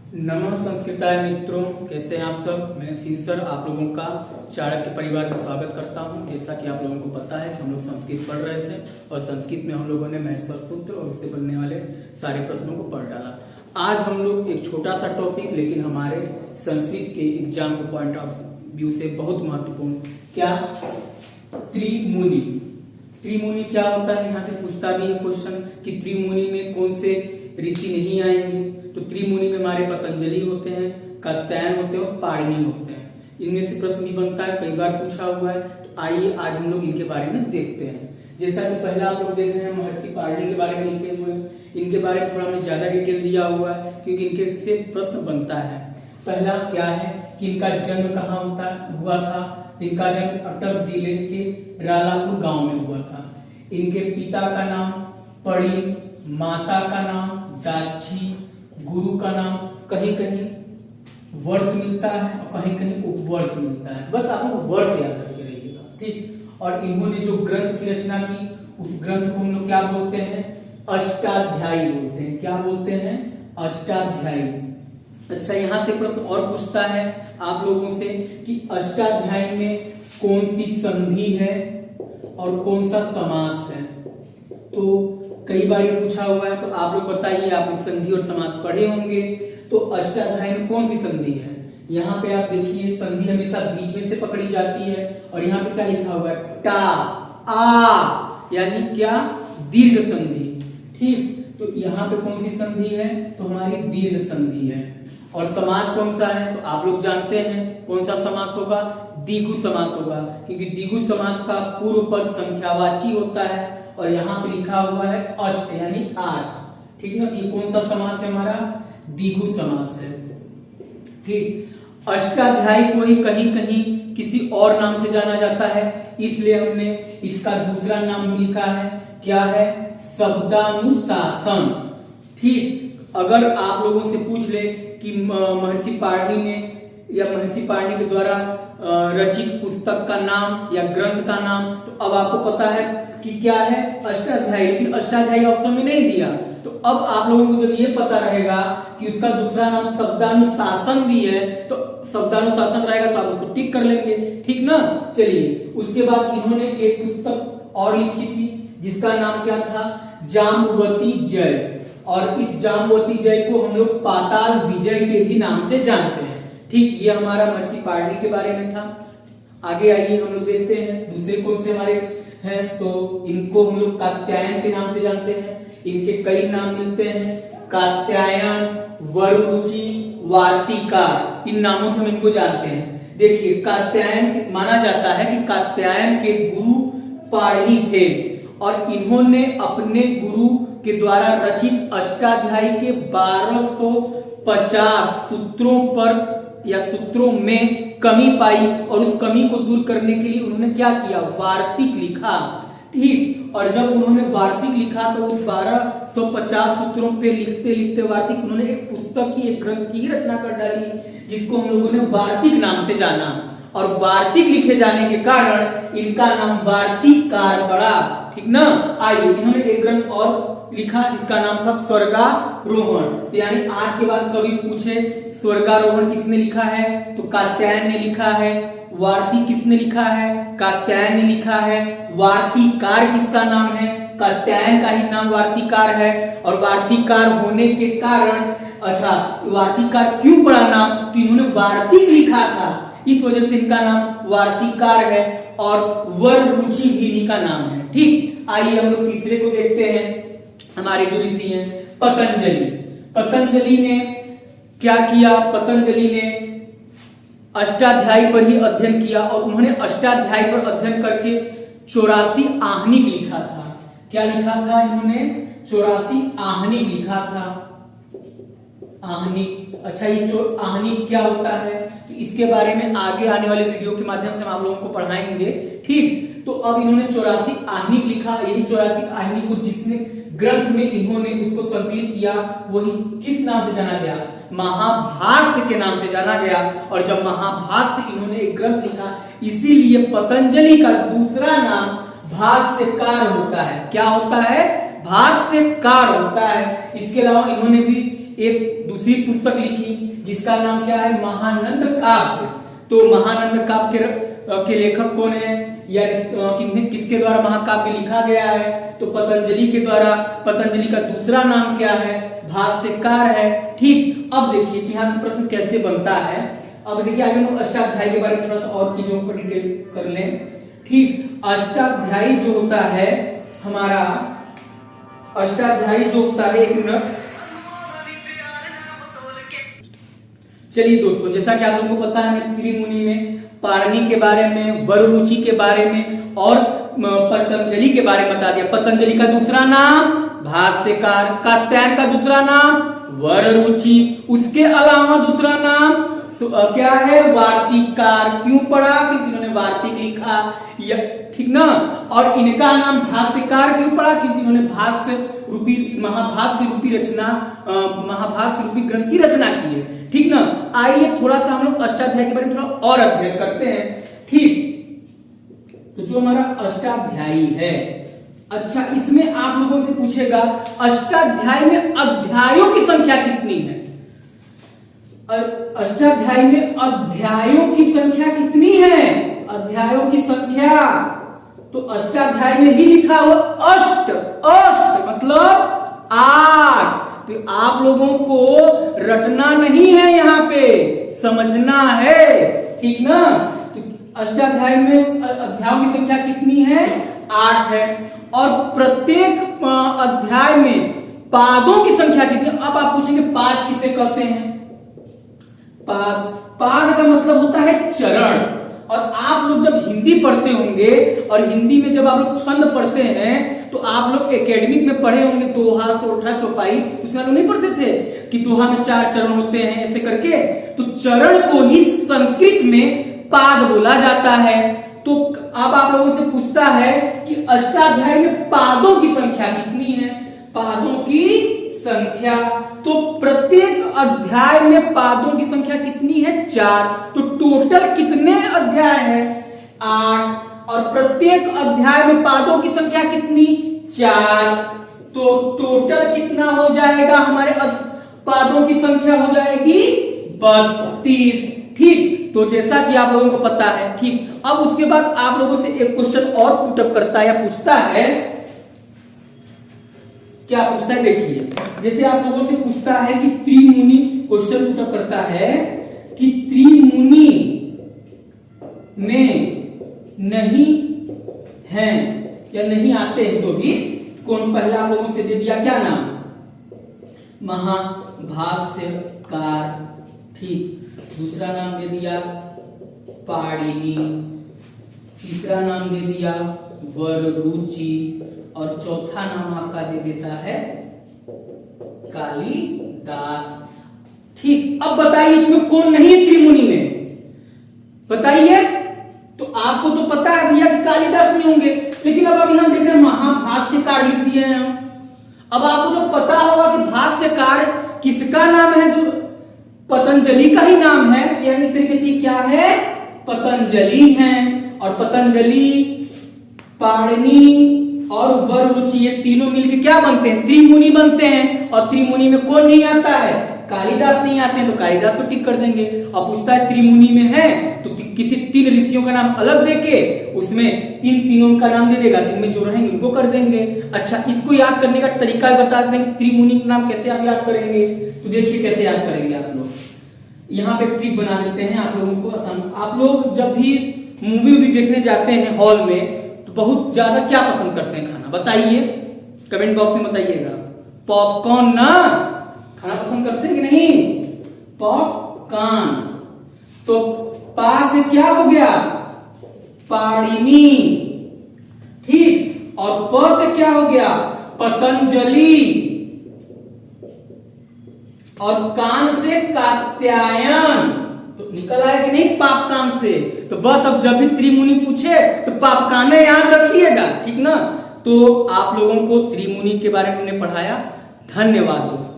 नमः संस्कृताय मित्रों, कैसे हैं आप सब। मैं सीसर आप लोगों का चाणक्य परिवार में स्वागत करता हूं। जैसा कि आप लोगों को पता है कि हम लोग संस्कृत पढ़ रहे थे और संस्कृत में हम लोगों ने महर्षि सूत्र और उससे बनने वाले सारे प्रश्नों को पढ़ डाला। आज हम लोग एक छोटा सा टॉपिक, लेकिन हमारे संस्कृत के एग्जाम के पॉइंट ऑफ व्यू से बहुत महत्वपूर्ण, क्या त्रिमुनि। त्रिमुनि क्या होता है, यहाँ से पूछता भी है क्वेश्चन कि त्रिमुनि में कौन से ऋषि नहीं आएंगे। तो त्रिमुनि में हमारे पतंजलि होते हैं, कात्यायन होते हैं और पाणिनि होते हैं। इनमें से प्रश्न भी बनता है, कई बार पूछा हुआ है। तो आइए आज हम लोग इनके बारे में देखते हैं। जैसा कि पहला आप लोग देख रहे हैं, महर्षि पाणिनि के बारे में लिखे हुए हैं। इनके बारे में थोड़ा मैं ज्यादा डिटेल दिया हुआ है क्योंकि इनके से प्रश्न बनता है। पहला क्या है कि इनका जन्म कहाँ हुआ था। इनका जन्म अटक जिले के रालापुर गांव में हुआ था। इनके पिता का नाम पड़ी, माता का नाम दाची, गुरु का नाम कहीं कहीं वर्ष मिलता है और कहीं कहीं उपवर्ष मिलता है। बस आप लोग वर्ष याद रखे रहिएगा, ठीक। और इन्होंने जो ग्रंथ की रचना की, उस ग्रंथ को हम लोग क्या बोलते हैं, अष्टाध्यायी बोलते हैं। क्या बोलते हैं, अष्टाध्यायी। अच्छा, यहाँ से प्रश्न और पूछता है आप लोगों से कि अष्टाध्यायी में कौन सी संधि है और कौन सा समास है। तो कई बार ये पूछा हुआ है, तो आप लोग बताइए, आप लोग संधि और समास पढ़े होंगे। तो अष्टाध्यायी में कौन सी संधि है। यहाँ पे आप देखिए, संधि हमेशा बीच में से पकड़ी जाती है और यहाँ पे क्या लिखा हुआ है, टा आ, यानी क्या, दीर्घ संधि, ठीक। तो यहाँ पे कौन सी संधि है, तो हमारी दीर्घ संधि है। और समास कौन सा है, तो आप लोग जानते हैं कौन सा समास होगा, द्विगु समास होगा, क्योंकि द्विगु समास का पूर्व पद संख्यावाची होता है और यहाँ पे लिखा हुआ है अष्ट यानी 8, ठीक है ना। ये कौन सा समास है, हमारा द्विगु समास है, ठीक। अष्टाध्यायी को ही कहीं कहीं किसी और नाम से जाना जाता है, इसलिए हमने इसका दूसरा नाम भी लिखा है। क्या है, शब्दानुशासन, ठीक। अगर आप लोगों से पूछ ले कि महर्षि पाणिनि ने या महर्षि पाणिनि के द्वारा रचित पुस्तक का नाम या ग्रंथ का नाम, तो अब आपको पता है कि क्या है, अष्टाध्यायी। लेकिन अष्टाध्यायी ऑप्शन में नहीं दिया। तो अब आप लोगों को जब ये पता रहेगा कि उसका दूसरा नाम शब्दानुशासन भी है, तो शब्दानुशासन रहेगा तो आप उसको टिक कर लेंगे, ठीक ना। चलिए, उसके बाद इन्होंने एक पुस्तक और लिखी थी जिसका नाम क्या था, जाम्बवती जय। और इस जाम्बवती जय को हम लोग पाताल विजय के भी नाम से जानते हैं, ठीक। ये हमारा महर्षि पाणिनि के बारे में था। आगे आइए हम लोग देखते हैं दूसरे कौन से हमारे हैं। तो इनको हम लोग कात्यायन के नाम से जानते हैं। इनके कई नाम मिलते हैं, कात्यायन, वररुचि, वार्तिकार, इन नामों से हम इनको जानते हैं। देखिए, कात्यायन माना जाता है कि कात्यायन के गुरु पाणिनि थे और इन्होंने अपने गुरु के द्वारा रचित अष्टाध्यायी के 1250 सूत्रों पर या सूत्रों में कमी पाई और उस कमी को दूर करने के लिए उन्होंने क्या किया, वार्तिक लिखा, ठीक। और जब उन्होंने वार्तिक लिखा तो उस 1250 सूत्रों पे लिखते लिखते वार्तिक उन्होंने एक पुस्तक की, एक ग्रंथ की रचना कर डाली जिसको हम लोगों ने वार्तिक नाम से जाना। और वार्तिक लिखे जाने के कारण इनका नाम वार्तिककार पड़ा, ठीक ना। आइए, इन्होंने एक ग्रंथ और लिखा जिसका नाम था स्वर्गारोहण। तो यानी आज के बाद कभी पूछे स्वर्गारोहण किसने लिखा है, तो कात्यायन ने लिखा है। वार्तिक किसने लिखा है, कात्यायन ने लिखा है। वार्तिकार किसका नाम है, कात्यायन का ही नाम वार्तिकार है। और वार्तिकार होने के कारण, अच्छा, वार्तिकार क्यों पड़ा नाम, तो इन्होंने वार्तिक लिखा था, इस वजह से इनका नाम वार्तिकार है। और वररुचि भी इनका नाम है, ठीक। आइए हम लोग तीसरे को देखते हैं। हमारे जो ऋषि हैं पतंजलि। पतंजलि ने क्या किया, पतंजलि ने अष्टाध्यायी पर ही अध्ययन किया और उन्होंने अष्टाध्यायी पर अध्ययन करके 84 आहनिक लिखा था। क्या लिखा था इन्होंने, 84 आहनिक लिखा था। आहनिक, अच्छा, ये आहनिक क्या होता है, तो इसके बारे में आगे आने वाले वीडियो के माध्यम से हम आप लोगों को पढ़ाएंगे, ठीक। तो अब इन्होंने 84 आहनिक लिखा। यही 84 आहनिक को जिसने ग्रंथ में इन्होंने उसको संकलित किया, वही किस नाम से जाना गया, महाभाष्य के नाम से जाना गया। और जब महाभाष्य इन्होंने एक ग्रंथ लिखा, इसीलिए पतंजलि का दूसरा नाम भाष्यकार होता है। क्या होता है, भाष्यकार होता है। इसके अलावा इन्होंने भी एक दूसरी पुस्तक लिखी जिसका नाम क्या है, महानंद काव्य। तो महानंद काव्य के लेखक कौन है, या किसके द्वारा महाकाव्य लिखा गया है, तो पतंजलि के द्वारा। पतंजलि का दूसरा नाम क्या है, भाष्यकार है। ठीक, अब देखिए कि यहाँ से प्रश्न कैसे बनता है। अब देखिए आगे हम अष्टाध्यायी के बारे में थोड़ा सा और चीजों पर डिटेल कर लें। ठीक, अष्टाध्यायी जो होता है हमारा, अष्टाध्यायी जो होता है, एक मिनट, चलिए दोस्तों, जैसा कि आप लोगों को पता है, मैं त्रिमुनि में पाणिनि के बारे में, वररुचि के बारे में और पतंजलि के बारे में बता दिया। पतंजलि का दूसरा नाम भाष्यकार, कात्यायन का दूसरा नाम वररुचि, उसके अलावा दूसरा नाम क्या है, वार्तिककार। क्यों पढ़ा, क्योंकि इन्होंने वार्तिक लिखा, ठीक ना। और इनका नाम भाष्यकार क्यों पढ़ा, क्योंकि इन्होंने भाष्य रूपी, महाभाष्य रूपी रचना, महाभाष्य रूपी ग्रंथ की रचना की है। ठीक ना। आइए थोड़ा सा हम लोग अष्टाध्याय के बारे में थोड़ा और अध्ययन करते हैं। ठीक, तो जो हमारा अष्टाध्यायी है, अच्छा, इसमें आप लोगों से पूछेगा अष्टाध्यायी में अध्यायों की संख्या कितनी है। अष्टाध्यायी में अध्यायों की संख्या कितनी है, अध्यायों की संख्या, तो अष्टाध्यायी में ही लिखा हुआ अष्ट, अष्ट मतलब 8। तो आप लोगों को रटना नहीं है, यहाँ पे समझना है, ठीक ना। तो अष्टाध्यायी में अध्यायों की संख्या कितनी है, 8 है। और प्रत्येक अध्याय में पादों की संख्या कितनी। अब आप पूछेंगे पाद किसे कहते हैं, पाद, पाद का मतलब होता है चरण। और आप लोग जब हिंदी पढ़ते होंगे और हिंदी में जब आप लोग छंद पढ़ते हैं तो आप लोग एकेडमिक में पढ़े होंगे, दोहा, सोठा, चौपाई, उसमें लोग नहीं पढ़ते थे कि दोहा में 4 चरण होते हैं ऐसे करके। तो चरण को ही संस्कृत में पाद बोला जाता है। तो अब आप लोगों से पूछता है कि अष्टाध्यायी में पादों की संख्या कितनी है, पादों की संख्या, तो प्रत्येक अध्याय में पादों की संख्या कितनी है, 4। तो टोटल कितने अध्याय है, 8। और प्रत्येक अध्याय में पादों की संख्या कितनी, 4। तो टोटल कितना हो जाएगा, हमारे पादों की संख्या हो जाएगी 32। ठीक, तो जैसा कि आप लोगों को पता है। ठीक, अब उसके बाद आप लोगों से एक क्वेश्चन और पुटअप करता है या पूछता है, क्या पूछता है, देखिए, जैसे आप लोगों से पूछता है कि त्रिमुनि, क्वेश्चन पुटअप करता है कि त्रिमुनि में नहीं हैं या नहीं आते हैं, जो भी, कौन पहला आप लोगों से दे दिया, क्या नाम, महाभाष्यकार। ठीक, दूसरा नाम दे दिया पाणिनि, तीसरा नाम दे दिया वररुचि, और चौथा नाम आपका दे देता है कालिदास। ठीक, अब बताइए इसमें कौन नहीं है त्रिमुनि में, बताइए। तो आपको तो पता है भैया कि कालिदास नहीं होंगे, लेकिन अब आप यहां देख रहे हैं महाभाष्यकार लिख दिए हैं। अब आपको तो पता होगा कि भाष्यकार किसका नाम है, जो पतंजलि का ही नाम है, यानी इस तरीके से क्या है, पतंजलि है। और पतंजलि, पाणिनि और वररुचि, ये तीनों मिलके क्या बनते हैं, त्रिमुनि बनते हैं। और त्रिमुनि में कौन नहीं आता है, कालिदास नहीं आते हैं, तो कालिदास को टिक कर देंगे। अब पूछता है त्रिमुनि में है तो किसी 3 ऋषियों का नाम अलग देके उसमें इन तीनों का नाम दे देगा, इनमें जो रहेंगे उनको कर देंगे। अच्छा, इसको याद करने का तरीका भी बता देंगे, त्रिमुनि का नाम कैसे आप याद करेंगे। तो देखिए कैसे याद करेंगे आप लोग, यहाँ पे ट्रिक बना देते हैं आप लोगों को आसान। आप लोग जब भी मूवी देखने जाते हैं हॉल में, तो बहुत ज्यादा क्या पसंद करते हैं खाना, बताइए, कमेंट बॉक्स में बताइएगा। पॉपकॉर्न ना खाना पसंद करते हैं कि नहीं, पॉपकॉर्न। तो पा से क्या हो गया, पाणिनि। ठीक, और प से क्या हो गया, पतंजलि। और कान से कात्यायन। तो निकल आया कि नहीं पापकान से। तो बस अब जब भी त्रिमुनि पूछे तो पापकाने याद रखिएगा, ठीक ना। तो आप लोगों को त्रिमुनि के बारे में हमने पढ़ाया। धन्यवाद दोस्तों।